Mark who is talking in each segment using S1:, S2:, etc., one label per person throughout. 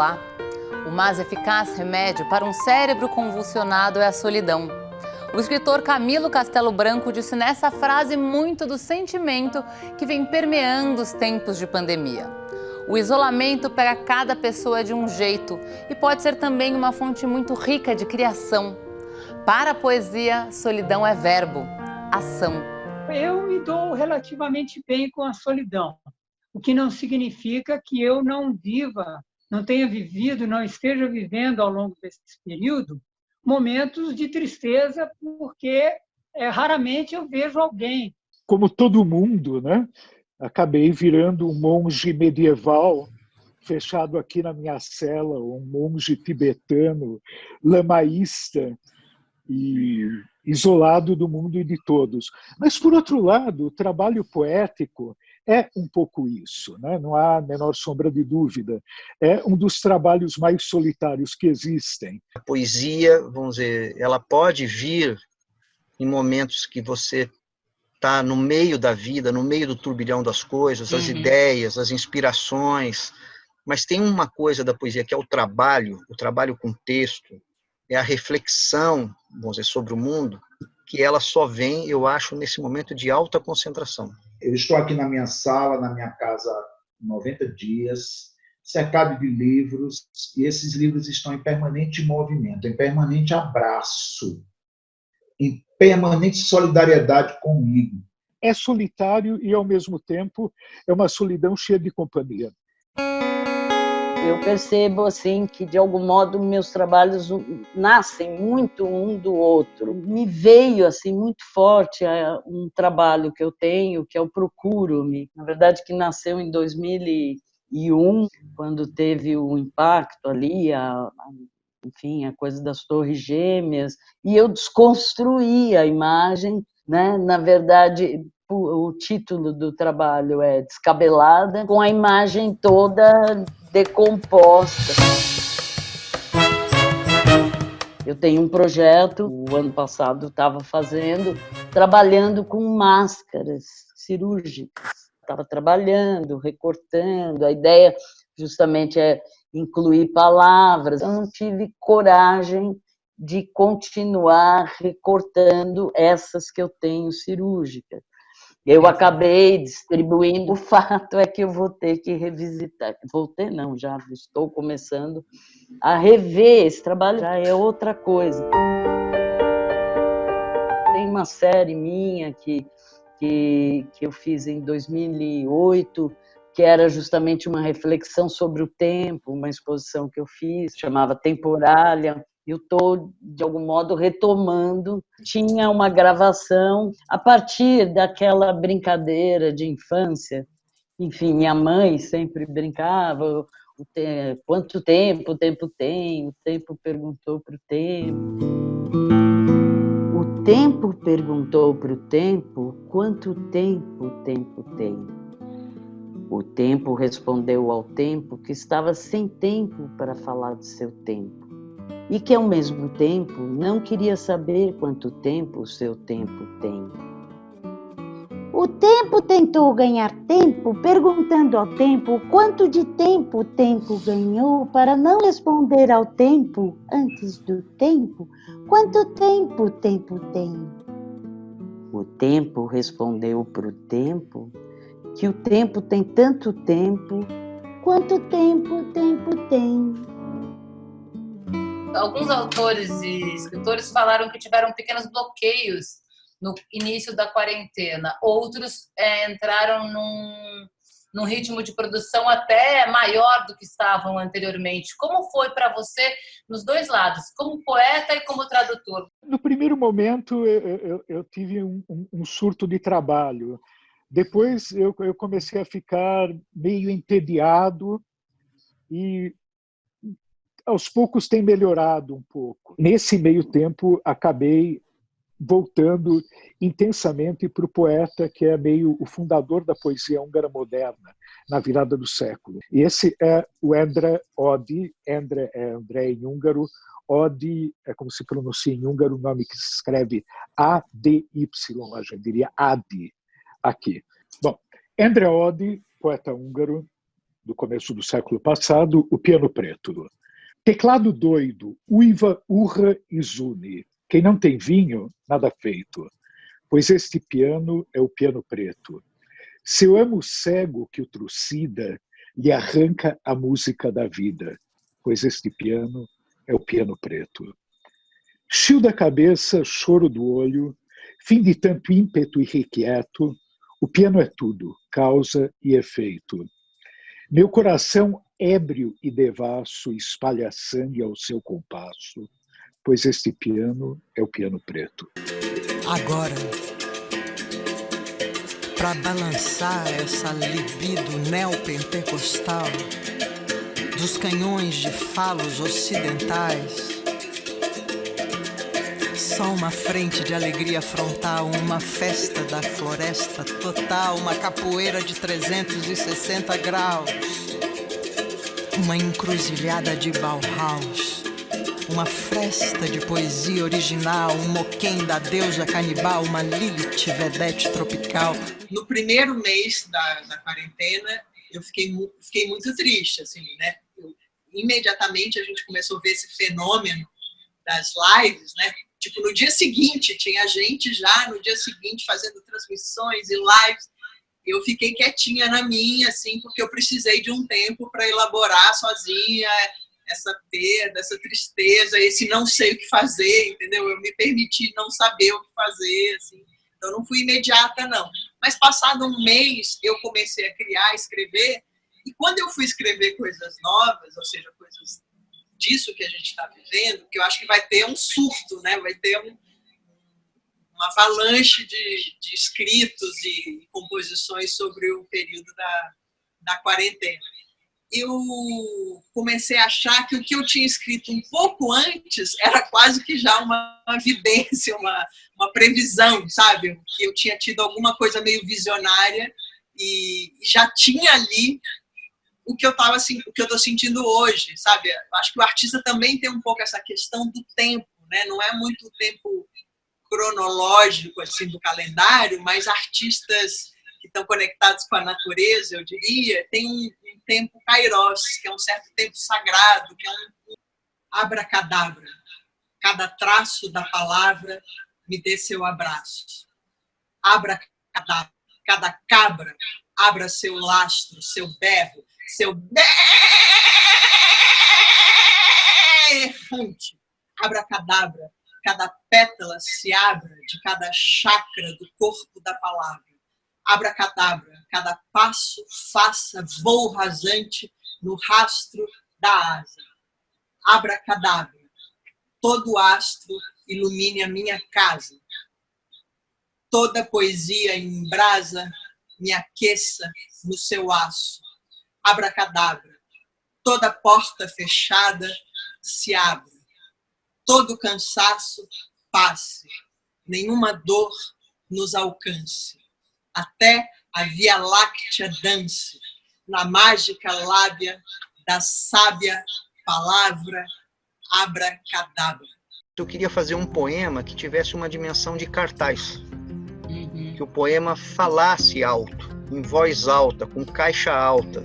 S1: falar. O mais eficaz remédio para um cérebro convulsionado é a solidão. O escritor Camilo Castelo Branco disse nessa frase muito do sentimento que vem permeando os tempos de pandemia. O isolamento pega cada pessoa de um jeito e pode ser também uma fonte muito rica de criação. Para a poesia, solidão é verbo, ação.
S2: Eu me dou relativamente bem com a solidão, o que não significa que eu não tenha vivido, não esteja vivendo ao longo desse período momentos de tristeza, porque raramente eu vejo alguém.
S3: Como todo mundo, né? Acabei virando um monge medieval, fechado aqui na minha cela, um monge tibetano, lamaísta e isolado do mundo e de todos. Mas, por outro lado, o trabalho poético é um pouco isso, né? Não há a menor sombra de dúvida. É um dos trabalhos mais solitários que existem.
S4: A poesia, vamos dizer, ela pode vir em momentos que você está no meio da vida, no meio do turbilhão das coisas, as ideias, as inspirações, mas tem uma coisa da poesia que é o trabalho com texto, é a reflexão, vamos dizer, sobre o mundo, que ela só vem, eu acho, nesse momento de alta concentração.
S5: Eu estou aqui na minha sala, na minha casa, 90 dias, cercado de livros, e esses livros estão em permanente movimento, em permanente abraço, em permanente solidariedade comigo.
S3: É solitário e, ao mesmo tempo, é uma solidão cheia de companhia.
S6: Eu percebo assim que, de algum modo, meus trabalhos nascem muito um do outro. Me veio assim muito forte um trabalho que eu tenho, que é o Procuro-me. Na verdade, que nasceu em 2001, quando teve o impacto ali, enfim, a coisa das Torres Gêmeas, e eu desconstruí a imagem, né? Na verdade, o título do trabalho é Descabelada, com a imagem toda decomposta. Eu tenho um projeto, o ano passado estava trabalhando com máscaras cirúrgicas. Estava trabalhando, recortando, a ideia justamente é incluir palavras. Eu não tive coragem de continuar recortando essas que eu tenho cirúrgicas. Eu acabei distribuindo. O fato é que eu vou ter que revisitar. Já estou começando a rever esse trabalho, já é outra coisa. Tem uma série minha que eu fiz em 2008, que era justamente uma reflexão sobre o tempo, uma exposição que eu fiz, chamava Temporália. Eu estou, de algum modo, retomando. Tinha uma gravação a partir daquela brincadeira de infância. Enfim, minha mãe sempre brincava, quanto tempo o tempo tem? O tempo perguntou para o tempo. O tempo perguntou para o tempo quanto tempo o tempo tem. O tempo respondeu ao tempo que estava sem tempo para falar de seu tempo. E que, ao mesmo tempo, não queria saber quanto tempo o seu tempo tem.
S7: O tempo tentou ganhar tempo, perguntando ao tempo quanto de tempo o tempo ganhou para não responder ao tempo, antes do tempo, quanto tempo o tempo tem.
S6: O tempo respondeu para o tempo que o tempo tem tanto tempo,
S7: quanto tempo o tempo tem.
S1: Alguns autores e escritores falaram que tiveram pequenos bloqueios no início da quarentena. Outros entraram num ritmo de produção até maior do que estavam anteriormente. Como foi para você nos dois lados, como poeta e como tradutor?
S3: No primeiro momento, eu tive um surto de trabalho. Depois, eu comecei a ficar meio entediado e aos poucos tem melhorado um pouco. Nesse meio tempo, acabei voltando intensamente para o poeta que é meio o fundador da poesia húngara moderna, na virada do século. E esse é o Endre Ody. Endre é André em húngaro, Ody é como se pronuncia em húngaro, o nome que se escreve A-D-Y, a gente diria Adi aqui. Bom, Endre Ody, poeta húngaro, do começo do século passado, o piano preto. Teclado doido, uiva, urra e zune. Quem não tem vinho, nada feito, pois este piano é o piano preto. Seu amo cego que o trucida lhe arranca a música da vida, pois este piano é o piano preto. Chio da cabeça, choro do olho, fim de tanto ímpeto irrequieto, o piano é tudo, causa e efeito. Meu coração ébrio e devasso espalha sangue ao seu compasso, pois este piano é o piano preto.
S8: Agora, pra balançar essa libido neopentecostal dos canhões de falos ocidentais, só uma frente de alegria frontal, uma festa da floresta total, uma capoeira de 360 graus, uma encruzilhada de Bauhaus, uma festa de poesia original, um moquém da deusa canibal, uma Lilith vedete tropical.
S9: No primeiro mês da quarentena, eu fiquei muito triste, assim, né? Imediatamente a gente começou a ver esse fenômeno das lives, né? Tipo, no dia seguinte, tinha gente já no dia seguinte fazendo transmissões e lives. Eu fiquei quietinha na minha, assim, porque eu precisei de um tempo para elaborar sozinha essa perda, essa tristeza, esse não sei o que fazer, entendeu? Eu me permiti não saber o que fazer, assim. Então, não fui imediata, não. Mas, passado um mês, eu comecei a criar, escrever, e quando eu fui escrever coisas novas, ou seja, coisas disso que a gente está vivendo, que eu acho que vai ter um surto, né? Vai ter uma avalanche de escritos e composições sobre o período da quarentena. Eu comecei a achar que o que eu tinha escrito um pouco antes era quase que já uma vidência, uma previsão, sabe? Que eu tinha tido alguma coisa meio visionária e já tinha ali o que eu estou sentindo hoje, sabe? Eu acho que o artista também tem um pouco essa questão do tempo, né? Não é muito o tempo cronológico assim do calendário, mas artistas que estão conectados com a natureza, eu diria, tem um tempo kairos, que é um certo tempo sagrado, que é um abracadabra. Cada traço da palavra me dê seu abraço. Abracadabra. Cada cabra abra seu lastro, seu berro, seu berrante. Abracadabra. Cada pétala se abra de cada chakra do corpo da palavra. Abracadabra, cada passo faça voo rasante no rastro da asa. Abracadabra, todo astro ilumine a minha casa. Toda poesia em brasa me aqueça no seu aço. Abracadabra, toda porta fechada se abra. Todo cansaço passe, nenhuma dor nos alcance. Até a Via Láctea dance, na mágica lábia da sábia palavra abracadabra.
S4: Eu queria fazer um poema que tivesse uma dimensão de cartaz. Que o poema falasse alto, em voz alta, com caixa alta,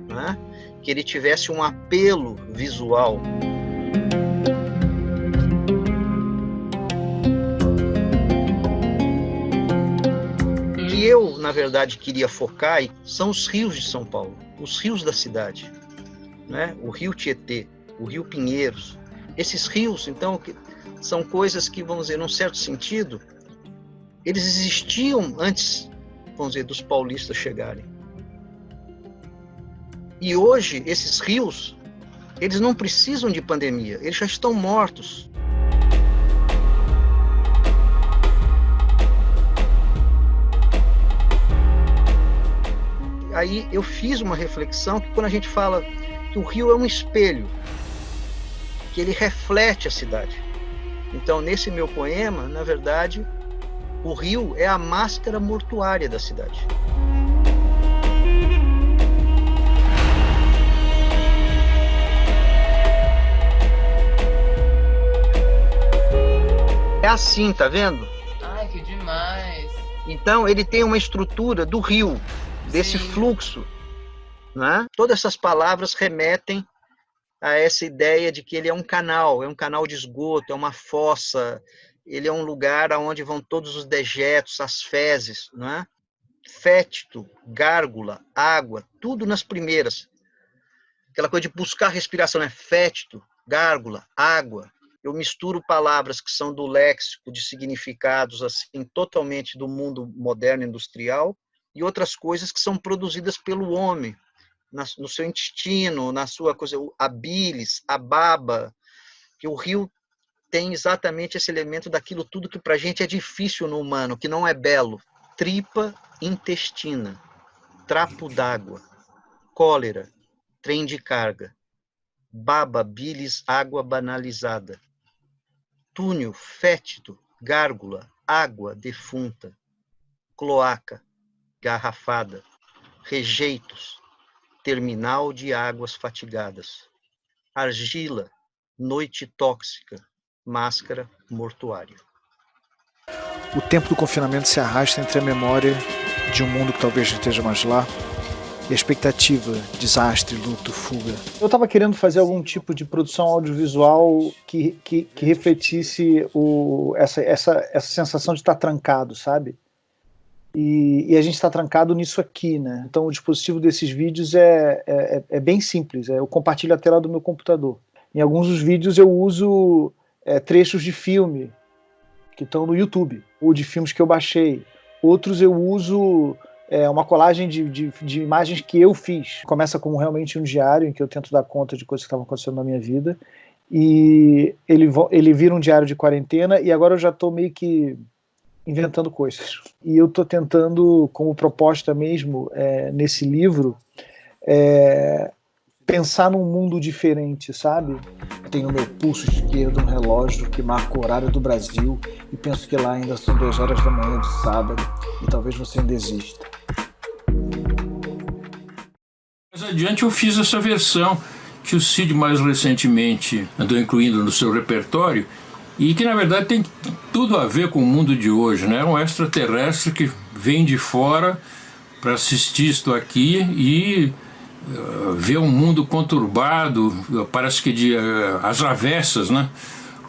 S4: né? Que ele tivesse um apelo visual. Que eu, na verdade, queria focar são os rios de São Paulo, os rios da cidade, né? O Rio Tietê, o Rio Pinheiros. Esses rios, então, são coisas que, vamos dizer, num certo sentido, eles existiam antes, vamos dizer, dos paulistas chegarem. E hoje, esses rios, eles não precisam de pandemia, eles já estão mortos. Aí eu fiz uma reflexão que quando a gente fala que o rio é um espelho, que ele reflete a cidade. Então, nesse meu poema, na verdade, o rio é a máscara mortuária da cidade. É assim, tá vendo?
S1: Ai, que demais!
S4: Então, ele tem uma estrutura do rio, desse
S1: Sim.
S4: fluxo. não é? Todas essas palavras remetem a essa ideia de que ele é um canal de esgoto, é uma fossa, ele é um lugar onde vão todos os dejetos, as fezes, não é? Fétito, gárgula, água, tudo nas primeiras. Aquela coisa de buscar respiração, né? Fétito, gárgula, água. Eu misturo palavras que são do léxico, de significados assim totalmente do mundo moderno industrial, e outras coisas que são produzidas pelo homem, no seu intestino, na sua coisa, a bilis, a baba, que o rio tem exatamente esse elemento daquilo tudo que para a gente é difícil no humano, que não é belo. Tripa intestina, trapo d'água, cólera, trem de carga, baba, bilis, água banalizada, túnel, fétido, gárgula, água defunta, cloaca, garrafada, rejeitos, terminal de águas fatigadas, argila, noite tóxica, máscara mortuária.
S10: O tempo do confinamento se arrasta entre a memória de um mundo que talvez esteja mais lá e a expectativa, desastre, luto, fuga.
S11: Eu estava querendo fazer algum tipo de produção audiovisual que refletisse essa sensação de estar trancado, sabe? E a gente está trancado nisso aqui, né? Então o dispositivo desses vídeos é bem simples, eu compartilho a tela do meu computador. Em alguns dos vídeos eu uso trechos de filme que estão no YouTube, ou de filmes que eu baixei. Outros eu uso uma colagem de imagens que eu fiz. Começa como realmente um diário, em que eu tento dar conta de coisas que estavam acontecendo na minha vida, e ele vira um diário de quarentena, e agora eu já estou meio que inventando coisas. E eu estou tentando, como proposta mesmo, nesse livro, pensar num mundo diferente, sabe?
S10: Eu tenho no meu pulso esquerdo um relógio que marca o horário do Brasil e penso que lá ainda são 2 horas da manhã de sábado e talvez você ainda exista.
S12: Mais adiante eu fiz essa versão que o Cid mais recentemente andou incluindo no seu repertório e que na verdade tem tudo a ver com o mundo de hoje, né? Um extraterrestre que vem de fora para assistir isto aqui e ver um mundo conturbado, parece que às avessas, né?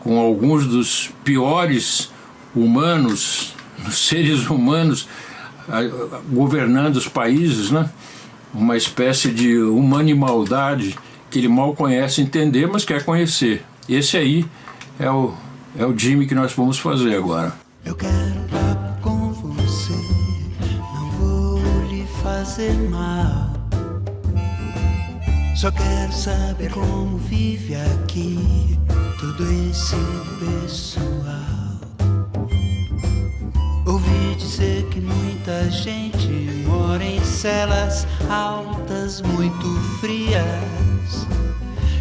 S12: Com alguns dos piores humanos, seres humanos, governando os países, né? Uma espécie de humanimaldade que ele mal conhece entender, mas quer conhecer. Esse aí é o Jimmy que nós vamos fazer agora.
S13: Eu quero papo com você, não vou lhe fazer mal. Só quero saber como vive aqui todo esse pessoal. Ouvi dizer que muita gente mora em celas altas, muito frias,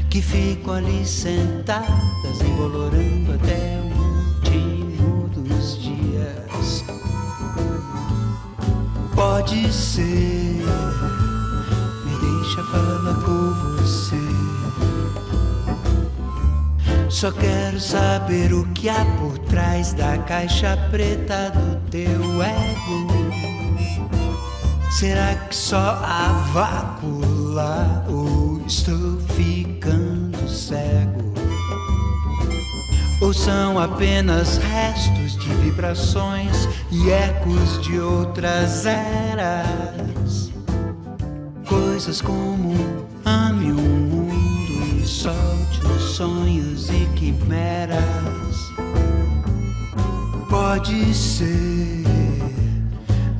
S13: que ficam ali sentadas, embolorando até o último dos dias. Pode ser, deixa falar com você. Só quero saber o que há por trás da caixa preta do teu ego. Será que só há vácuo lá ou estou ficando cego? Ou são apenas restos de vibrações e ecos de outras eras? Coisas como ame o mundo e solte os sonhos e quimeras. Pode ser,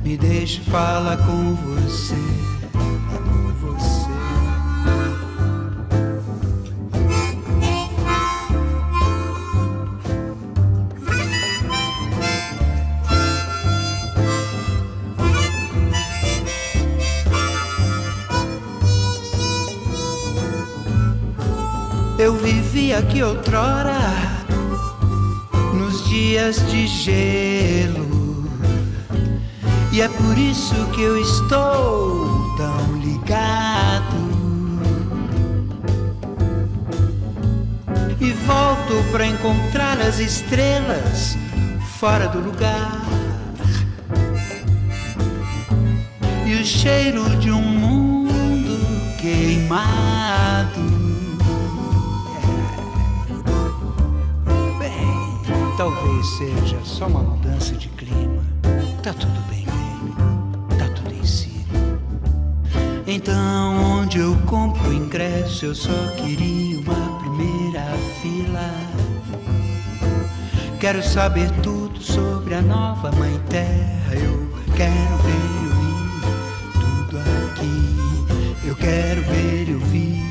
S13: me deixe falar com você, com você. Eu vivi aqui outrora, nos dias de gelo, e é por isso que eu estou tão ligado. E volto pra encontrar as estrelas fora do lugar, e o cheiro de um mundo queimado. Bem, talvez seja só uma mudança de clima. Tá tudo bem nele, tá tudo em si. Então, onde eu compro o ingresso, eu só queria uma primeira fila. Quero saber tudo sobre a nova Mãe Terra. Eu quero ver e ouvir tudo aqui. Eu quero ver e ouvir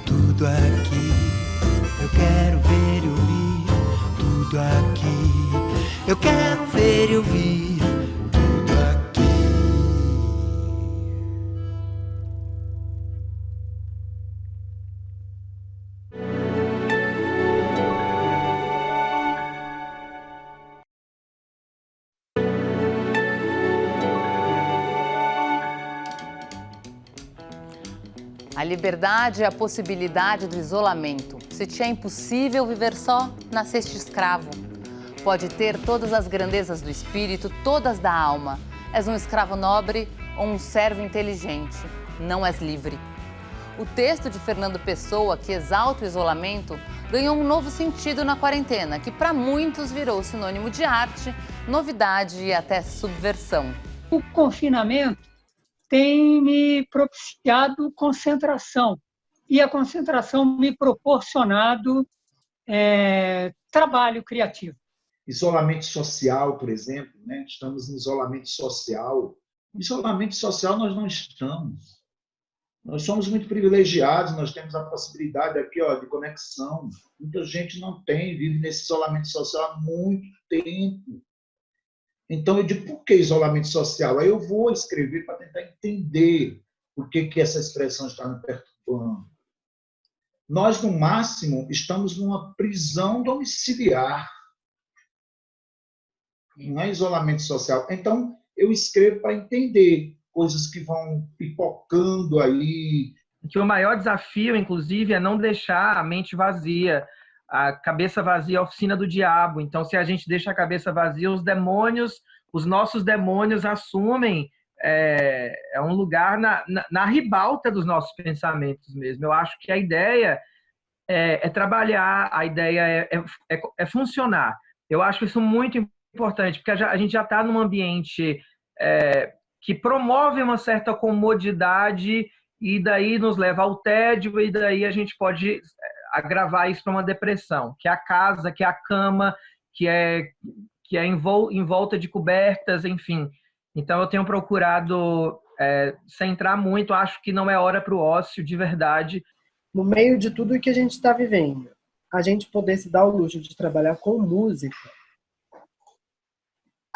S13: tudo aqui. Eu quero ver e ouvir tudo aqui. Eu quero ver e ouvir tudo aqui.
S1: A liberdade é a possibilidade do isolamento. Se te é impossível viver só, nasceste escravo. Pode ter todas as grandezas do espírito, todas da alma. És um escravo nobre ou um servo inteligente. Não és livre. O texto de Fernando Pessoa, que exalta o isolamento, ganhou um novo sentido na quarentena, que para muitos virou sinônimo de arte, novidade e até subversão.
S2: O confinamento tem me propiciado concentração, e a concentração me proporcionado trabalho criativo.
S5: Isolamento social, por exemplo, né? Estamos em isolamento social. Isolamento social nós não estamos. Nós somos muito privilegiados, nós temos a possibilidade aqui, ó, de conexão. Muita gente não tem, vive nesse isolamento social há muito tempo. Então, eu digo, por que isolamento social? Aí eu vou escrever para tentar entender por que essa expressão está me perturbando. Nós, no máximo, estamos numa prisão domiciliar. Não é isolamento social. Então, eu escrevo para entender coisas que vão pipocando aí.
S14: Que o maior desafio, inclusive, é não deixar a mente vazia. A cabeça vazia é a oficina do diabo. Então, se a gente deixa a cabeça vazia, os demônios, os nossos demônios assumem um lugar na ribalta dos nossos pensamentos mesmo. Eu acho que a ideia é trabalhar, a ideia é funcionar. Eu acho isso muito importante, porque a gente já está num ambiente que promove uma certa comodidade e daí nos leva ao tédio e daí a gente pode agravar isso para uma depressão, que é a casa, que é a cama, que é em volta de cobertas, enfim. Então, eu tenho procurado centrar muito, acho que não é hora para o ócio, de verdade.
S15: No meio de tudo que a gente está vivendo, a gente poder se dar o luxo de trabalhar com música,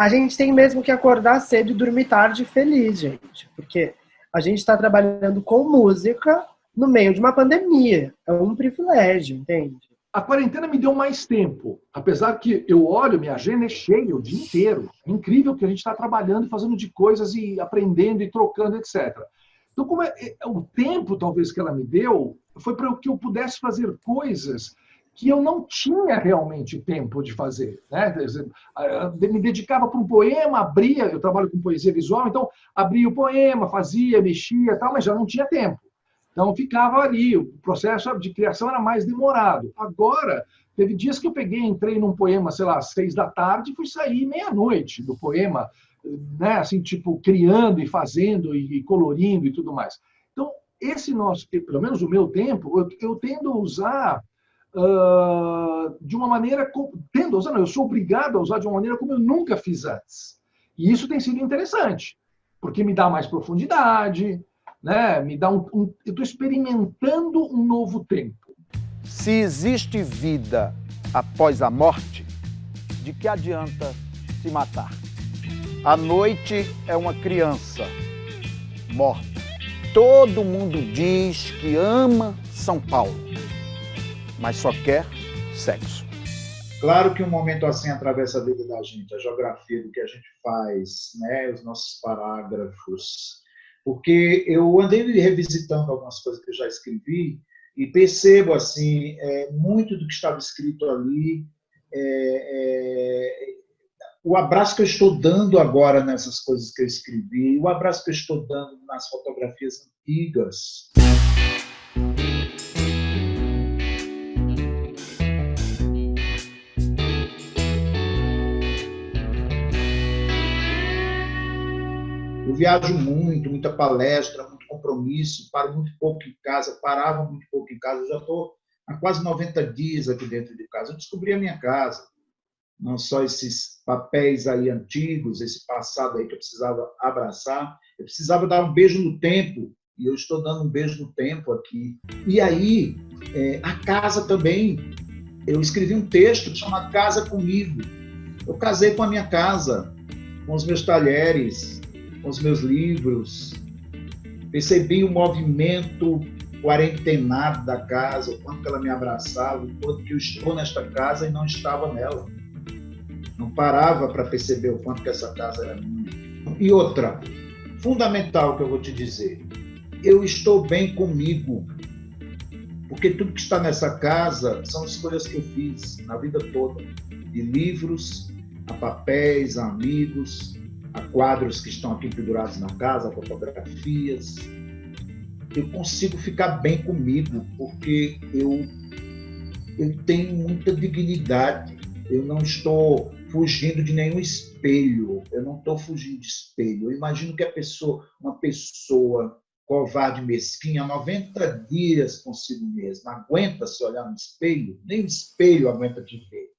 S15: a gente tem mesmo que acordar cedo e dormir tarde feliz, gente, porque a gente está trabalhando com música no meio de uma pandemia. É um privilégio, entende?
S16: A quarentena me deu mais tempo, apesar que eu olho, minha agenda é cheia o dia inteiro. É incrível que a gente está trabalhando e fazendo de coisas e aprendendo e trocando, etc. Então, como o tempo, talvez, que ela me deu, foi para que eu pudesse fazer coisas que eu não tinha realmente tempo de fazer, né? Me dedicava para um poema, abria, eu trabalho com poesia visual, então abria o poema, fazia, mexia, tal, mas já não tinha tempo. Então, ficava ali, o processo de criação era mais demorado. Agora, teve dias que eu entrei num poema, sei lá, às 6 da tarde e fui sair meia-noite do poema, né, assim, tipo, criando e fazendo e colorindo e tudo mais. Então, pelo menos o meu tempo, eu tendo a usar de uma maneira, eu sou obrigado a usar de uma maneira como eu nunca fiz antes. E isso tem sido interessante, porque me dá mais profundidade, né? Me dá eu estou experimentando um novo tempo.
S17: Se existe vida após a morte, de que adianta se matar? A noite é uma criança morta. Todo mundo diz que ama São Paulo, mas só quer sexo.
S5: Claro que um momento assim atravessa a vida da gente, a geografia do que a gente faz, né? Os nossos parágrafos. Porque eu andei revisitando algumas coisas que eu já escrevi e percebo assim, muito do que estava escrito ali, o abraço que eu estou dando agora nessas coisas que eu escrevi, o abraço que eu estou dando nas fotografias antigas. Eu viajo muito, muita palestra, muito compromisso, paro muito pouco em casa, parava muito pouco em casa. Eu já estou há quase 90 dias aqui dentro de casa. Eu descobri a minha casa. Não só esses papéis aí antigos, esse passado aí que eu precisava abraçar. Eu precisava dar um beijo no tempo, e eu estou dando um beijo no tempo aqui. E aí, a casa também. Eu escrevi um texto chamado Casa Comigo. Eu casei com a minha casa, com os meus talheres, com os meus livros. Percebi o movimento quarentenado da casa, o quanto ela me abraçava, o quanto que eu estou nesta casa e não estava nela. Não parava para perceber o quanto que essa casa era minha. E outra, fundamental que eu vou te dizer, eu estou bem comigo, porque tudo que está nessa casa são escolhas que eu fiz na vida toda, de livros, a papéis, a amigos, a quadros que estão aqui pendurados na casa, a fotografias. Eu consigo ficar bem comigo, porque eu tenho muita dignidade. Eu não estou fugindo de nenhum espelho. Eu não estou fugindo de espelho. Eu imagino que uma pessoa covarde, mesquinha, 90 dias consigo mesma, aguenta se olhar no espelho? Nem o espelho aguenta te ver.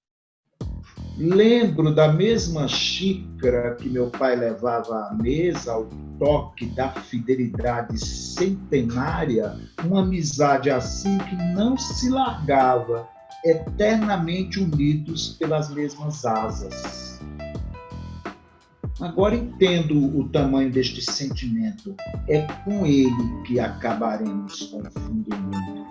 S5: Lembro da mesma xícara que meu pai levava à mesa, ao toque da fidelidade centenária, uma amizade assim que não se largava, eternamente unidos pelas mesmas asas. Agora entendo o tamanho deste sentimento. É com ele que acabaremos com o fim do mundo.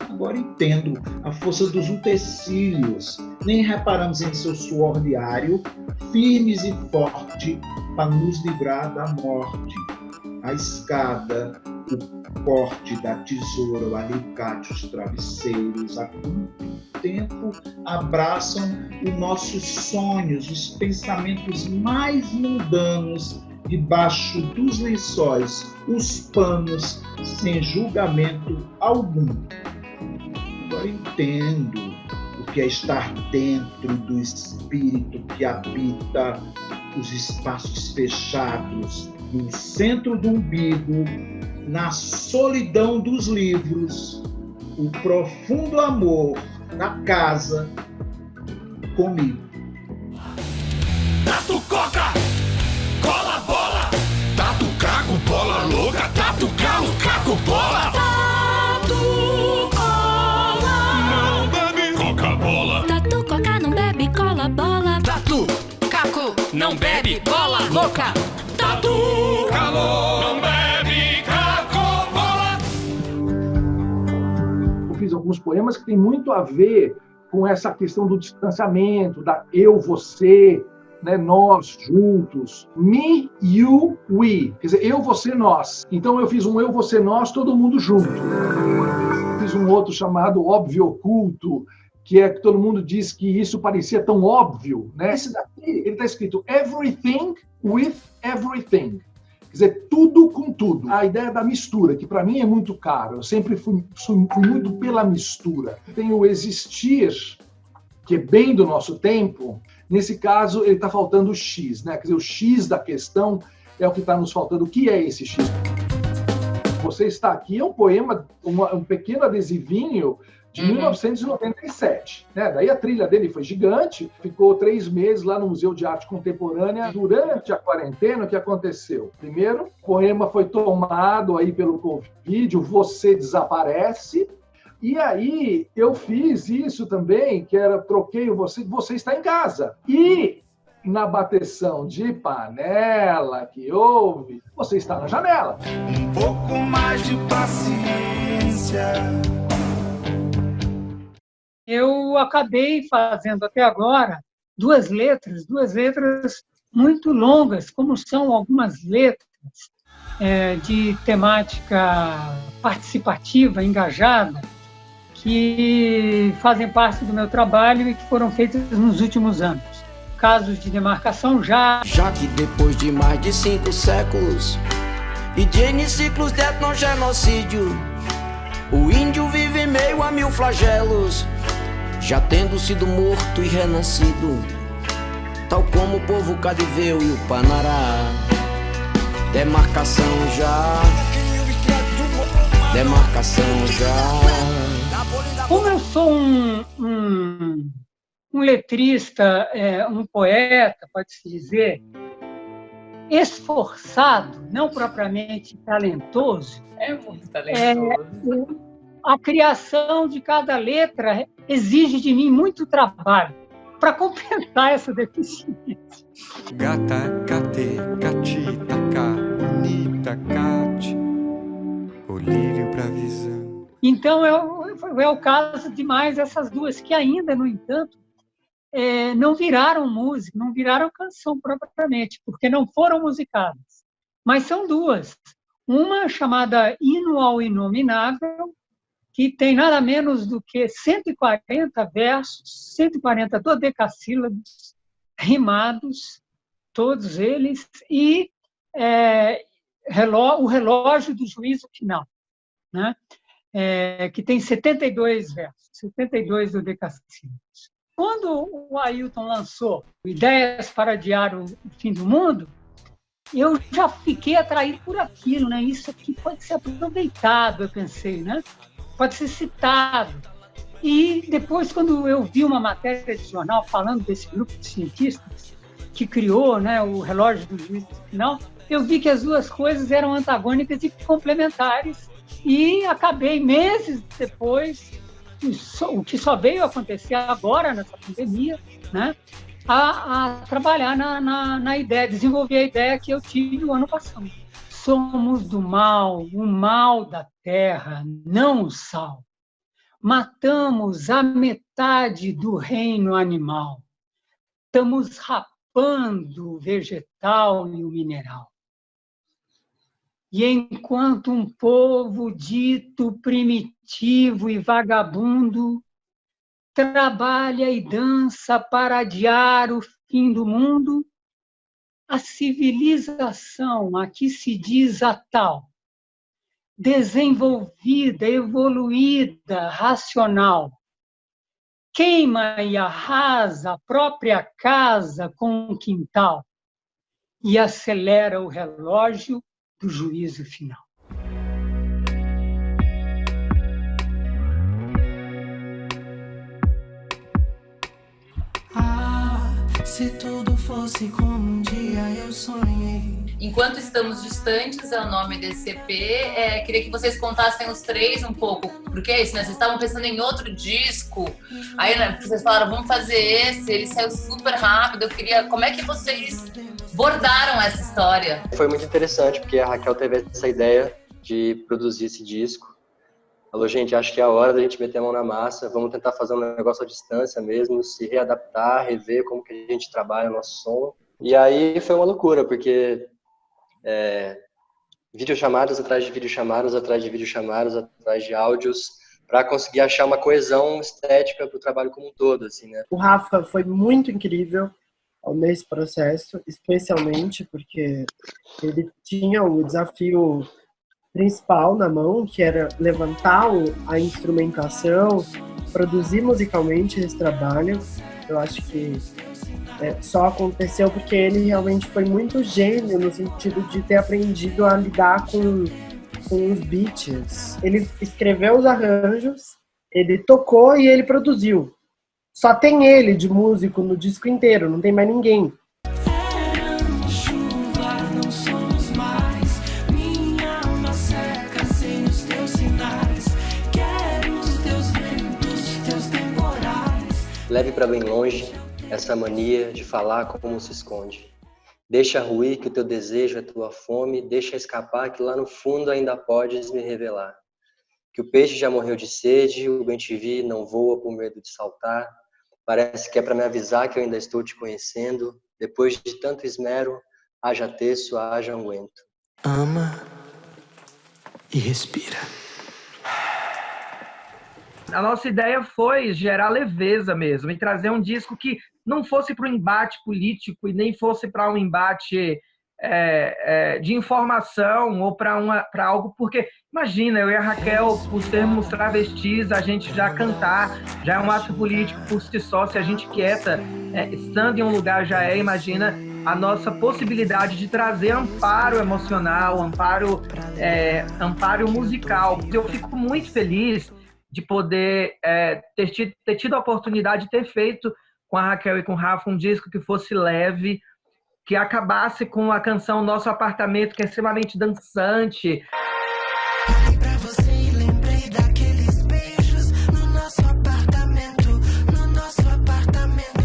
S5: Agora entendo a força dos utensílios. Nem reparamos em seu suor diário, firmes e forte, para nos livrar da morte. A escada, o corte da tesoura, o alicate, os travesseiros, há quanto tempo abraçam os nossos sonhos, os pensamentos mais mundanos, debaixo dos lençóis, os panos, sem julgamento algum. Agora entendo o que é estar dentro do espírito que habita os espaços fechados, no centro do umbigo, na solidão dos livros, o profundo amor da casa comigo.
S18: Tatu coca, cola bola, tatu caco, bola louca, tatu calo, caco, bola. Tatu cola, não bebe Coca-Bola. Tatu coca, não bebe cola, bola. Tatu caco, não bebe bola louca. Tatu calor, não bebe caco, bola.
S16: Eu fiz alguns poemas que tem muito a ver com essa questão do distanciamento, da eu, você, né, nós juntos, me, you, we, quer dizer, eu, você, nós. Então eu fiz um eu, você, nós, todo mundo junto. Fiz um outro chamado Óbvio Oculto, que é que todo mundo diz que isso parecia tão óbvio, né? Esse daqui, ele está escrito everything with everything. Quer dizer, tudo com tudo. A ideia da mistura, que para mim é muito caro. Eu sempre fui muito pela mistura. Tem o existir, que é bem do nosso tempo. Nesse caso, ele está faltando o X, né? Quer dizer, o X da questão é o que está nos faltando. O que é esse X? Você está aqui é um poema, um pequeno adesivinho de 1997. Né? Daí a trilha dele foi gigante, ficou 3 meses lá no Museu de Arte Contemporânea. Durante a quarentena, o que aconteceu? Primeiro, o poema foi tomado aí pelo Covid, o Você Desaparece. E aí eu fiz isso também, que era troquei o você está em casa. E na bateção de panela que houve, você está na janela.
S18: Um pouco mais de paciência.
S2: Eu acabei fazendo até agora duas letras muito longas, como são algumas letras de temática participativa, engajada, que fazem parte do meu trabalho e que foram feitas nos últimos anos. Casos de demarcação já
S19: que depois de mais de 5 séculos e de N ciclos de etnogenocídio, o índio vive meio a 1000 flagelos, já tendo sido morto e renascido, tal como o povo cadiveu e o Panará. Demarcação já. Demarcação já.
S2: Como eu sou um letrista, um poeta, pode-se dizer, esforçado, não propriamente talentoso,
S1: É muito talentoso.
S2: A criação de cada letra exige de mim muito trabalho para completar essa deficiência.
S13: Gata, cate, catita, cá, bonita, cate, olírio pra visão.
S2: Então, é o caso de mais essas duas, que ainda, no entanto, não viraram música, não viraram canção propriamente, porque não foram musicadas. Mas são duas. Uma chamada Hino ao Inominável, que tem nada menos do que 140 versos, 140 dodecassílabos, rimados, todos eles, e o Relógio do Juízo Final, né? Que tem 72 versos, 72 dodecassílabos. Quando o Ailton lançou Ideias para Adiar o Fim do Mundo, eu já fiquei atraído por aquilo, né? Isso aqui pode ser aproveitado, eu pensei, né? Pode ser citado. E depois, quando eu vi uma matéria de jornal falando desse grupo de cientistas que criou, né, o Relógio do Juízo Final, eu vi que as duas coisas eram antagônicas e complementares, e acabei, meses depois, o que só veio acontecer agora, nessa pandemia, né, a trabalhar na ideia, desenvolver a ideia que eu tive o ano passado. Somos do mal, o mal da terra, não o sal. Matamos a metade do reino animal. Estamos rapando o vegetal e o mineral. E enquanto um povo dito primitivo e vagabundo trabalha e dança para adiar o fim do mundo, a civilização a que se diz a tal, desenvolvida, evoluída, racional, queima e arrasa a própria casa com um quintal e acelera o relógio do juízo final.
S13: Se tudo fosse como um dia eu sonhei.
S1: Enquanto Estamos Distantes é o nome desse EP. Queria que vocês contassem os três um pouco, porque é isso, né? Vocês estavam pensando em outro disco, aí, né, vocês falaram, vamos fazer esse, ele saiu super rápido. Eu queria, como é que vocês bordaram essa história?
S20: Foi muito interessante, porque a Raquel teve essa ideia de produzir esse disco. Falou, gente, acho que é a hora da gente meter a mão na massa, vamos tentar fazer um negócio à distância mesmo, se readaptar, rever como que a gente trabalha o nosso som. E aí foi uma loucura, porque videochamadas atrás de videochamadas, atrás de videochamadas, atrás de áudios, para conseguir achar uma coesão estética para o trabalho como um todo, assim, né?
S15: O Rafa foi muito incrível nesse processo, especialmente porque ele tinha o desafio principal na mão, que era levantar a instrumentação, produzir musicalmente esse trabalho. Eu acho que só aconteceu porque ele realmente foi muito gênio no sentido de ter aprendido a lidar com os beats. Ele escreveu os arranjos, ele tocou e ele produziu. Só tem ele de músico no disco inteiro, não tem mais ninguém.
S20: Leve para bem longe essa mania de falar como se esconde. Deixa ruir que o teu desejo é tua fome, deixa escapar que lá no fundo ainda podes me revelar. Que o peixe já morreu de sede, o bem-te-vi não voa por medo de saltar. Parece que é para me avisar que eu ainda estou te conhecendo. Depois de tanto esmero, haja terço, haja unguento.
S13: Ama e respira.
S14: A nossa ideia foi gerar leveza mesmo e trazer um disco que não fosse para um embate político e nem fosse para um embate de informação ou para algo, porque imagina, eu e a Raquel, por sermos travestis, a gente já cantar já é um ato político por si só. Se a gente quieta, estando em um lugar já imagina a nossa possibilidade de trazer amparo emocional, amparo musical. Eu fico muito feliz de poder ter tido a oportunidade de ter feito com a Raquel e com o Rafa um disco que fosse leve, que acabasse com a canção Nosso Apartamento, que é extremamente dançante.
S13: Pra você lembrei daqueles beijos no nosso apartamento, no nosso apartamento.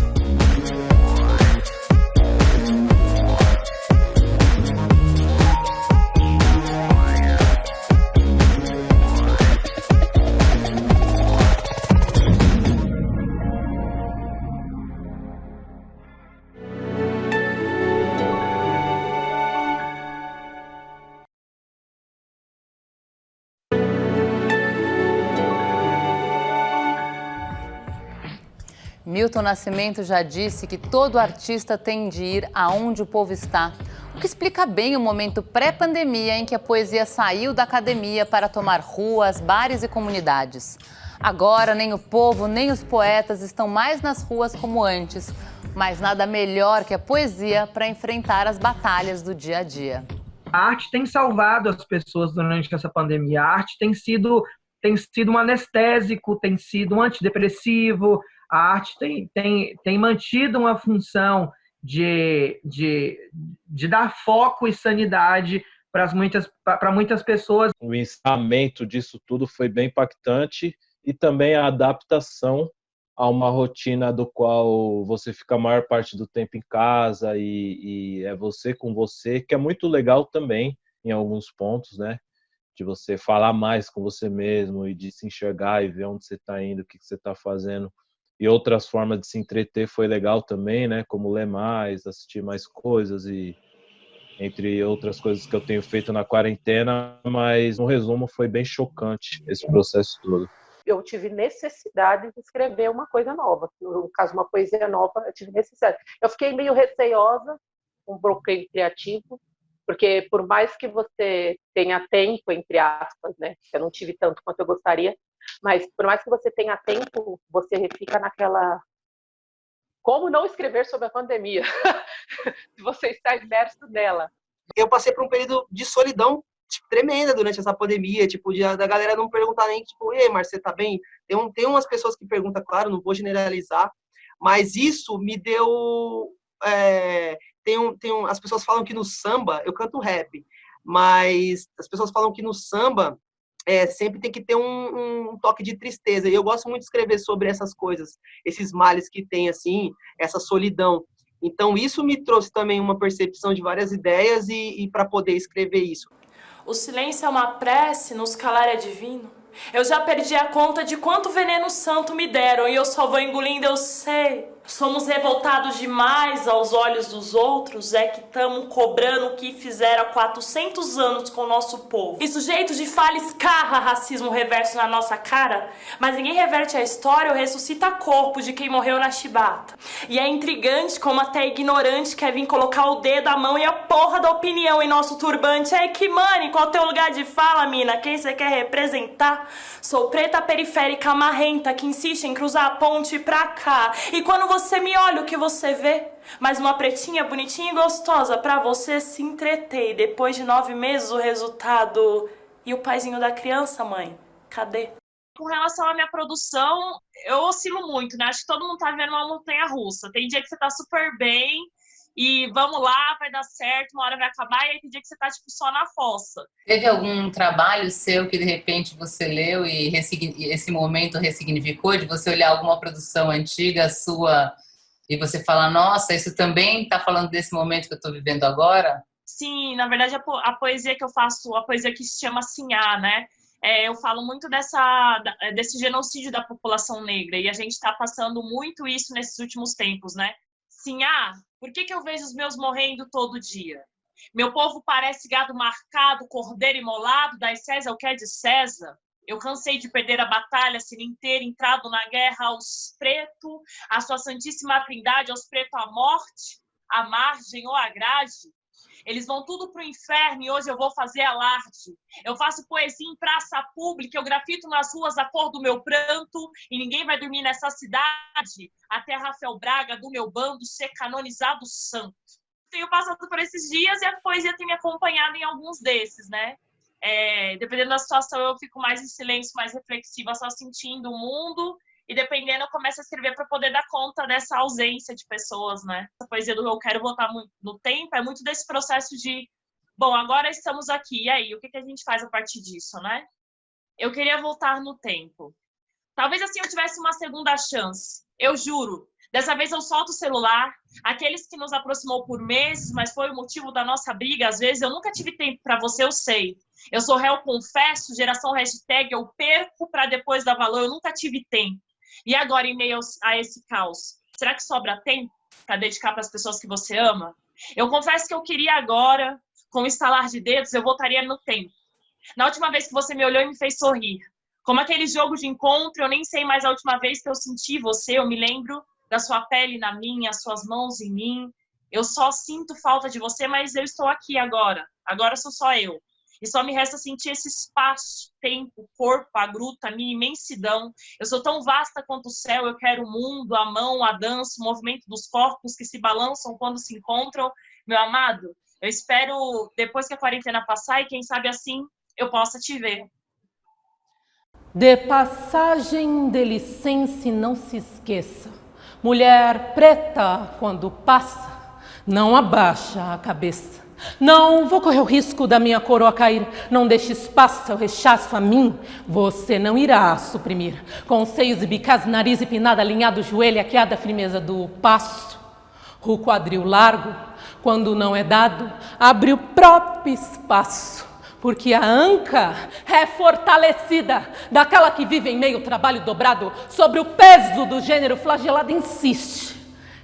S1: Milton Nascimento já disse que todo artista tem de ir aonde o povo está, o que explica bem o momento pré-pandemia em que a poesia saiu da academia para tomar ruas, bares e comunidades. Agora, nem o povo, nem os poetas estão mais nas ruas como antes, mas nada melhor que a poesia para enfrentar as batalhas do dia a dia.
S14: A arte tem salvado as pessoas durante essa pandemia. A arte tem sido um anestésico, tem sido um antidepressivo. A arte tem mantido uma função de dar foco e sanidade para muitas pessoas.
S21: O encerramento disso tudo foi bem impactante e também a adaptação a uma rotina do qual você fica a maior parte do tempo em casa e é você com você, que é muito legal também em alguns pontos, né? De você falar mais com você mesmo e de se enxergar e ver onde você está indo, o que você está fazendo. E outras formas de se entreter foi legal também, né? Como ler mais, assistir mais coisas e entre outras coisas que eu tenho feito na quarentena, mas no resumo foi bem chocante esse processo todo.
S22: Eu tive necessidade de escrever uma coisa nova, no caso uma poesia nova, eu tive necessidade. Eu fiquei meio receosa, um bloqueio criativo, porque por mais que você tenha tempo, entre aspas, né? Eu não tive tanto quanto eu gostaria, mas por mais que você tenha tempo, você fica naquela... Como não escrever sobre a pandemia? Se você está imerso nela.
S23: Eu passei por um período de solidão tremenda durante essa pandemia, da galera não perguntar nem, ei, Marcia, você tá bem? Tem umas pessoas que perguntam, claro, não vou generalizar, mas isso me deu... as pessoas falam que no samba, eu canto rap, mas as pessoas falam que no samba sempre tem que ter um toque de tristeza. E eu gosto muito de escrever sobre essas coisas, esses males que tem, assim, essa solidão. Então, isso me trouxe também uma percepção de várias ideias e para poder escrever isso.
S24: O silêncio é uma prece, nos calar é divino. Eu já perdi a conta de quanto veneno santo me deram e eu só vou engolindo, eu sei. Somos revoltados demais aos olhos dos outros, é que estamos cobrando o que fizeram há 400 anos com o nosso povo. E sujeito de fala escarra racismo reverso na nossa cara, mas ninguém reverte a história ou ressuscita corpo de quem morreu na chibata. E é intrigante como até ignorante quer vir colocar o dedo, a mão e a porra da opinião em nosso turbante. É que, mano, qual é o teu lugar de fala, mina? Quem você quer representar? Sou preta periférica marrenta que insiste em cruzar a ponte pra cá. E quando você me olha, o que você vê? Mais uma pretinha bonitinha e gostosa pra você se entreter. E depois de 9 meses o resultado... E o paizinho da criança, mãe? Cadê?
S25: Com relação à minha produção, eu oscilo muito, né? Acho que todo mundo tá vendo uma montanha-russa. Tem dia que você tá super bem e vamos lá, vai dar certo, uma hora vai acabar, e aí tem dia que você tá, só na fossa.
S1: Teve algum trabalho seu que, de repente, você leu e esse momento ressignificou, de você olhar alguma produção antiga sua e você falar, nossa, isso também está falando desse momento que eu estou vivendo agora?
S25: Sim, na verdade, a poesia que eu faço, a poesia que se chama Sinhá, né? Eu falo muito desse genocídio da população negra, e a gente está passando muito isso nesses últimos tempos, né? Sinhá, por que eu vejo os meus morrendo todo dia? Meu povo parece gado marcado, cordeiro imolado, das César o que é de César. Eu cansei de perder a batalha, ser inteiro entrado na guerra aos pretos, a sua santíssima trindade, aos pretos a morte, a margem ou a grade. Eles vão tudo pro inferno e hoje eu vou fazer alarde. Eu faço poesia em praça pública, eu grafito nas ruas a cor do meu pranto e ninguém vai dormir nessa cidade até Rafael Braga do meu bando ser canonizado santo. Tenho passado por esses dias e a poesia tem me acompanhado em alguns desses, né? Dependendo da situação, eu fico mais em silêncio, mais reflexiva, só sentindo o mundo. E dependendo, eu começo a escrever para poder dar conta dessa ausência de pessoas, né? A poesia do Eu Quero Voltar no Tempo é muito desse processo de, bom, agora estamos aqui, e aí? O que a gente faz a partir disso, né? Eu queria voltar no tempo. Talvez assim eu tivesse uma segunda chance. Eu juro. Dessa vez eu solto o celular. Aqueles que nos aproximou por meses, mas foi o motivo da nossa briga. Às vezes eu nunca tive tempo para você, eu sei. Eu sou réu, confesso, geração hashtag, eu perco para depois dar valor. Eu nunca tive tempo. E agora, em meio a esse caos, será que sobra tempo para dedicar para as pessoas que você ama? Eu confesso que eu queria agora, com um estalar de dedos, eu voltaria no tempo. Na última vez que você me olhou e me fez sorrir. Como aquele jogo de encontro, eu nem sei mais a última vez que eu senti você, eu me lembro da sua pele na minha, as suas mãos em mim. Eu só sinto falta de você, mas eu estou aqui agora. Agora sou só eu. E só me resta sentir esse espaço, tempo, corpo, a gruta, a minha imensidão. Eu sou tão vasta quanto o céu, eu quero o mundo, a mão, a dança, o movimento dos corpos que se balançam quando se encontram. Meu amado, eu espero depois que a quarentena passar e quem sabe assim eu possa te ver.
S3: De passagem, de licença, não se esqueça. Mulher preta, quando passa, não abaixa a cabeça. Não vou correr o risco da minha coroa cair. Não deixe espaço ao rechaço a mim. Você não irá suprimir. Com seios e bicas, nariz empinado, alinhado, joelho, aqueada firmeza do passo. O quadril largo, quando não é dado, abre o próprio espaço. Porque a anca é fortalecida, daquela que vive em meio trabalho dobrado, sobre o peso do gênero flagelado insiste.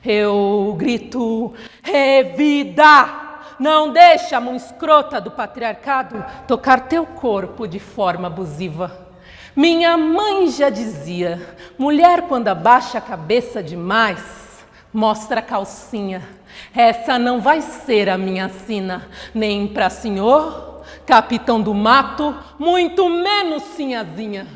S3: Eu grito, revida! Não deixa a mão escrota do patriarcado tocar teu corpo de forma abusiva. Minha mãe já dizia, mulher quando abaixa a cabeça demais, mostra a calcinha. Essa não vai ser a minha sina, nem pra senhor, capitão do mato, muito menos sinhazinha.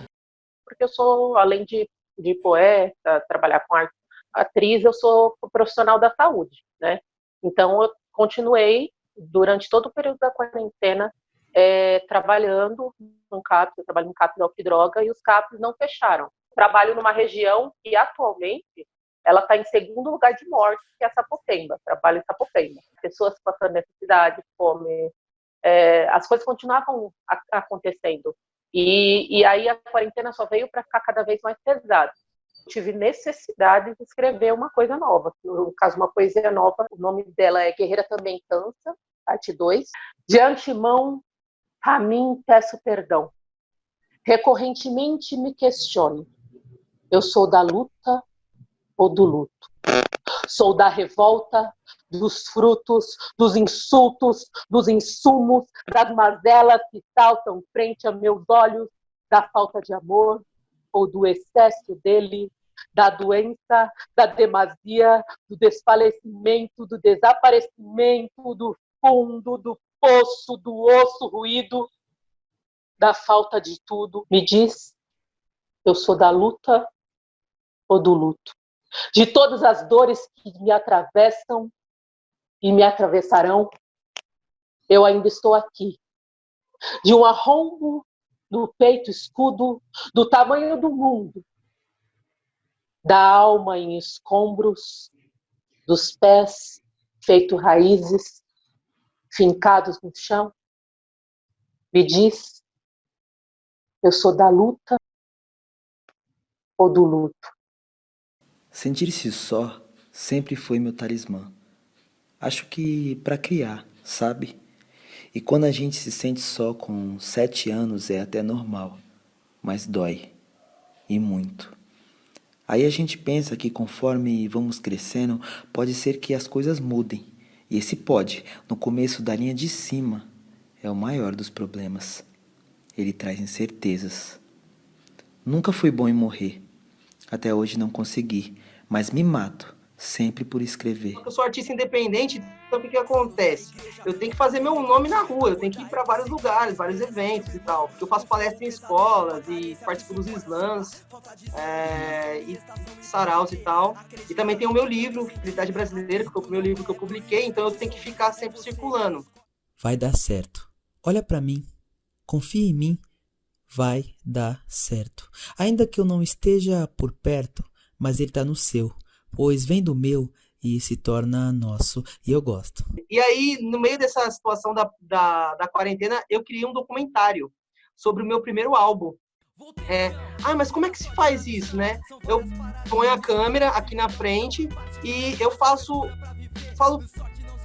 S22: Porque eu sou, além de poeta, trabalhar com arte, atriz, eu sou profissional da saúde, né? Então, eu continuei durante todo o período da quarentena trabalhando num CAPS, eu trabalho no CAPS Álcool e Droga, e os CAPS não fecharam. Trabalho numa região que atualmente ela está em segundo lugar de morte, que é Sapopemba. Trabalho em Sapopemba. Pessoas passando necessidade, fome, as coisas continuavam acontecendo. E aí a quarentena só veio para ficar cada vez mais pesada. Tive necessidade de escrever uma coisa nova. No caso, uma poesia nova. O nome dela é Guerreira Também Cansa, parte 2. De antemão, a mim peço perdão. Recorrentemente me questiono. Eu sou da luta ou do luto? Sou da revolta, dos frutos, dos insultos, dos insumos, das mazelas que saltam frente a meus olhos, da falta de amor ou do excesso dele, da doença, da demasia, do desfalecimento, do desaparecimento, do fundo, do poço, do osso ruído, da falta de tudo. Me diz, eu sou da luta ou do luto? De todas as dores que me atravessam e me atravessarão, eu ainda estou aqui. De um arrombo no peito escudo, do tamanho do mundo, da alma em escombros, dos pés feito raízes, fincados no chão. Me diz, eu sou da luta ou do luto?
S6: Sentir-se só sempre foi meu talismã. Acho que para criar, sabe? E quando a gente se sente só com 7 anos é até normal, mas dói, e muito. Aí a gente pensa que conforme vamos crescendo, pode ser que as coisas mudem. E esse pode, no começo da linha de cima, é o maior dos problemas. Ele traz incertezas. Nunca fui bom em morrer. Até hoje não consegui, mas me mato sempre por escrever.
S23: Eu sou artista independente, então o que acontece? Eu tenho que fazer meu nome na rua, eu tenho que ir para vários lugares, vários eventos e tal. Eu faço palestra em escolas e participo dos slams, e saraus e tal. E também tem o meu livro, Felicidade Brasileira, que foi o meu livro que eu publiquei, então eu tenho que ficar sempre circulando.
S4: Vai dar certo. Olha pra mim. Confia em mim. Vai dar certo. Ainda que eu não esteja por perto, mas ele tá no seu. Pois vem do meu e se torna nosso. E eu gosto.
S23: E aí, no meio dessa situação da quarentena, eu criei um documentário sobre o meu primeiro álbum. Mas como é que se faz isso, né? Eu ponho a câmera aqui na frente e eu falo...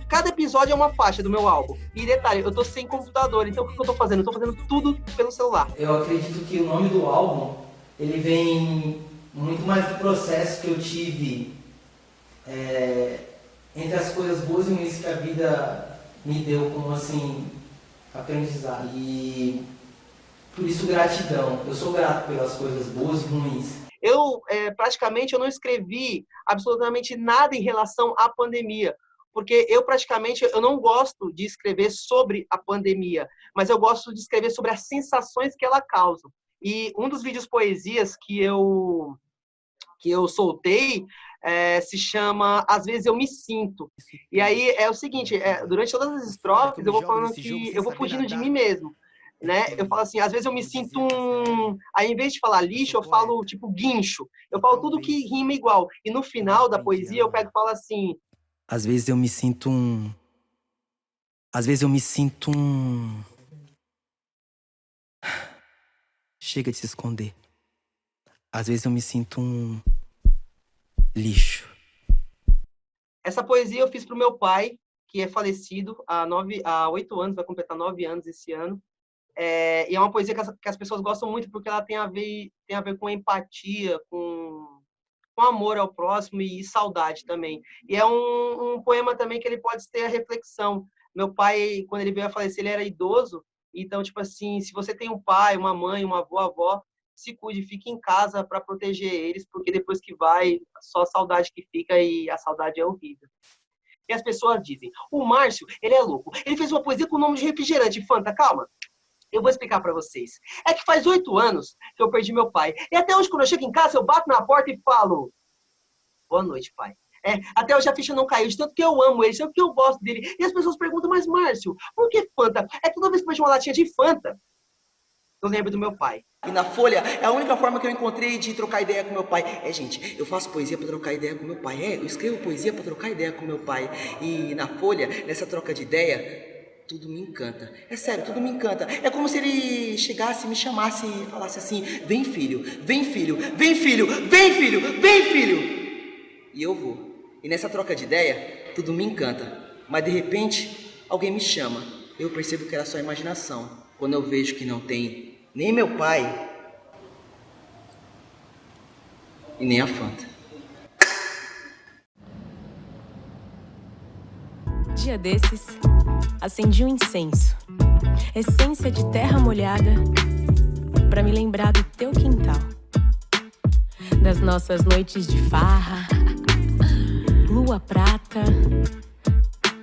S23: Cada episódio é uma faixa do meu álbum. E detalhe, eu tô sem computador, então o que eu tô fazendo? Eu tô fazendo tudo pelo celular.
S7: Eu acredito que o nome do álbum, ele vem muito mais do processo que eu tive entre as coisas boas e ruins que a vida me deu, como assim, aprendizado. E por isso gratidão. Eu sou grato pelas coisas boas e ruins.
S23: Eu, praticamente, eu não escrevi absolutamente nada em relação à pandemia. Porque eu não gosto de escrever sobre a pandemia, mas eu gosto de escrever sobre as sensações que ela causa. E um dos vídeos poesias que eu soltei se chama Às Vezes Eu Me Sinto. E aí é o seguinte, durante todas as estrofes eu vou falando que eu vou fugindo de mim mesmo. Né? Eu falo assim, às vezes eu me sinto aí em vez de falar lixo, eu falo tipo guincho. Eu falo tudo que rima igual. E no final da poesia eu pego e falo assim...
S4: Às vezes eu me sinto Chega de se esconder. Às vezes eu me sinto um lixo.
S23: Essa poesia eu fiz pro meu pai, que é falecido há 8 anos, vai completar 9 anos esse ano. E é uma poesia que as pessoas gostam muito porque ela tem a ver com empatia, com amor ao próximo e saudade também. E é um poema também que ele pode ter a reflexão. Meu pai, quando ele veio a falecer, ele era idoso, então, tipo assim, se você tem um pai, uma mãe, uma avó, se cuide, fique em casa para proteger eles, porque depois que vai, só a saudade que fica e a saudade é horrível. E as pessoas dizem, o Márcio, ele é louco, ele fez uma poesia com o nome de refrigerante. Fanta, calma. Eu vou explicar para vocês. É que faz 8 anos que eu perdi meu pai. E até hoje, quando eu chego em casa, eu bato na porta e falo... Boa noite, pai. Até hoje a ficha não caiu, de tanto que eu amo ele, de tanto que eu gosto dele. E as pessoas perguntam, mas Márcio, por que Fanta? É que toda vez que eu vejo uma latinha de Fanta, eu lembro do meu pai.
S8: E na Folha, é a única forma que eu encontrei de trocar ideia com meu pai. Gente, eu faço poesia para trocar ideia com meu pai. Eu escrevo poesia para trocar ideia com meu pai. E na Folha, nessa troca de ideia... Tudo me encanta. É sério, tudo me encanta. É como se ele chegasse, me chamasse e falasse assim, vem filho, vem filho, vem filho, vem filho, vem filho. E eu vou. E nessa troca de ideia, tudo me encanta. Mas de repente, alguém me chama. Eu percebo que era só imaginação. Quando eu vejo que não tem nem meu pai e nem a Fanta.
S9: Dia desses, acendi um incenso, essência de terra molhada, pra me lembrar do teu quintal, das nossas noites de farra, lua prata,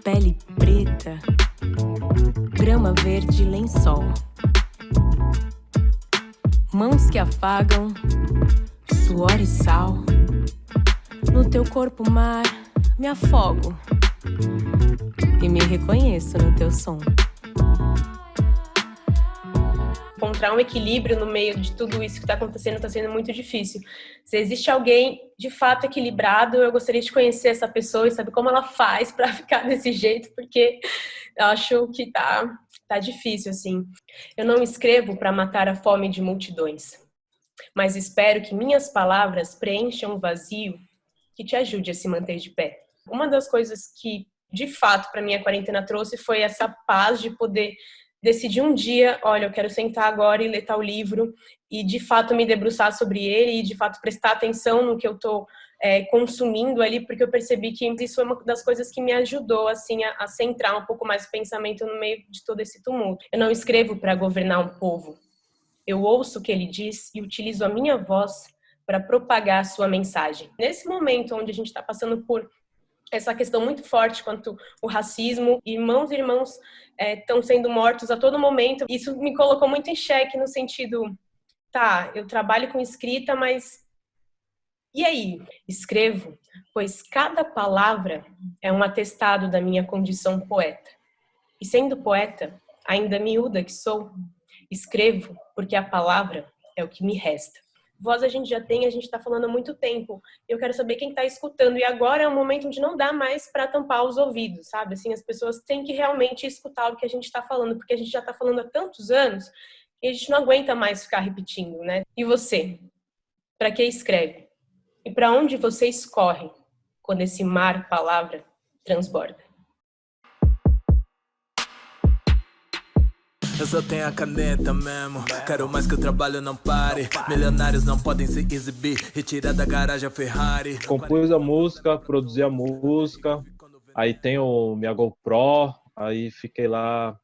S9: pele preta, grama verde, lençol, mãos que afagam, suor e sal, no teu corpo mar me afogo e me reconheço no teu som. Encontrar um equilíbrio no meio de tudo isso que está acontecendo está sendo muito difícil. Se existe alguém de fato equilibrado, eu gostaria de conhecer essa pessoa e saber como ela faz para ficar desse jeito, porque eu acho que tá difícil, assim. Eu não escrevo para matar a fome de multidões, mas espero que minhas palavras preencham um vazio que te ajude a se manter de pé. Uma das coisas que de fato, para mim, a quarentena trouxe foi essa paz de poder decidir um dia, olha, eu quero sentar agora e ler tal livro e, de fato, me debruçar sobre ele e, de fato, prestar atenção no que eu estou consumindo ali, porque eu percebi que isso foi uma das coisas que me ajudou, assim, a centrar um pouco mais o pensamento no meio de todo esse tumulto. Eu não escrevo para governar um povo. Eu ouço o que ele diz e utilizo a minha voz para propagar a sua mensagem. Nesse momento onde a gente está passando por essa questão muito forte quanto o racismo, irmãos e irmãos estão sendo mortos a todo momento, isso me colocou muito em xeque no sentido, tá, eu trabalho com escrita, mas e aí? Escrevo, pois cada palavra é um atestado da minha condição poeta. E sendo poeta, ainda miúda que sou, escrevo porque a palavra é o que me resta. Voz a gente já tem, a gente está falando há muito tempo. Eu quero saber quem está escutando. E agora é um momento onde não dá mais para tampar os ouvidos, sabe? Assim, as pessoas têm que realmente escutar o que a gente está falando, porque a gente já está falando há tantos anos e a gente não aguenta mais ficar repetindo, né? E você? Para que escreve? E para onde você escorre quando esse mar palavra transborda?
S5: Eu só tenho a caneta mesmo. Quero mais que o trabalho não pare. Milionários não podem se exibir. Retirar da garagem a Ferrari.
S21: Compus a música, produzi a música. Aí tem o minha GoPro. Aí fiquei lá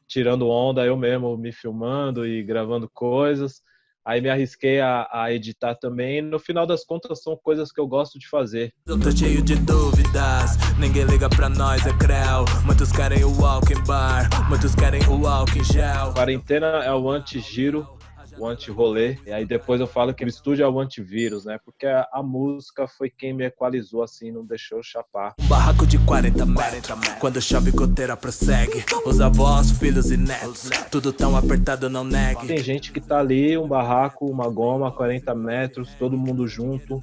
S21: tirando onda, eu mesmo me filmando e gravando coisas. Aí me arrisquei a editar também. No final das contas, são coisas que eu gosto de fazer.
S5: Eu tô cheio de dúvidas, ninguém liga pra nós, é creu. Muitos querem o walking bar, muitos querem o walking gel.
S21: Quarentena é o anti-giro, o anti-rolê. E aí depois eu falo que o estúdio é o antivírus, né? Porque a música foi quem me equalizou assim, não deixou eu chapar.
S5: Um barraco de 40 metros, quando chove goteira prossegue. Os avós, filhos e netos, tudo tão apertado, não negue.
S21: Tem gente que tá ali, um barraco, uma goma, 40 metros, todo mundo junto.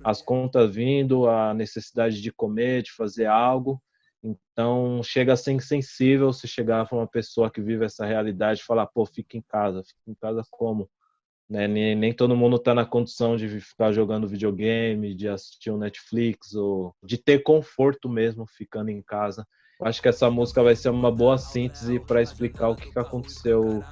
S21: As contas vindo, a necessidade de comer, de fazer algo. Então, chega a ser insensível se chegar para uma pessoa que vive essa realidade e falar, pô, fica em casa como? Né? Nem todo mundo está na condição de ficar jogando videogame, de assistir um Netflix, ou de ter conforto mesmo ficando em casa. Acho que essa música vai ser uma boa síntese para explicar o que aconteceu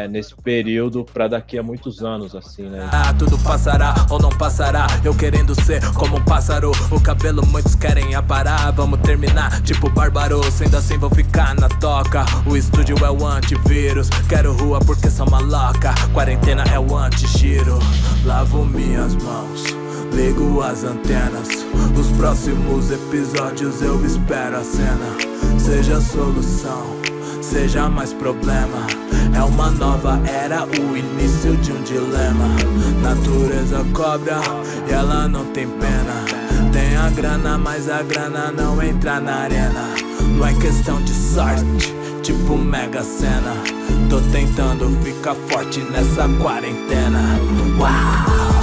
S21: nesse período para daqui a muitos anos, assim, né?
S5: Tudo passará ou não passará, eu querendo ser como um pássaro. O cabelo muitos querem aparar, vamos terminar tipo bárbaro. Sendo assim vou ficar na toca, o estúdio é o antivírus. Quero rua porque sou maloca, quarentena é o anti-giro. Lavo minhas mãos, ligo as antenas. Os próximos episódios eu espero a cena. Seja a solução, seja mais problema. É uma nova era, o início de um dilema. Natureza cobra e ela não tem pena. Tem a grana, mas a grana não entra na arena. Não é questão de sorte, tipo Mega Sena. Tô tentando ficar forte nessa quarentena. Uau!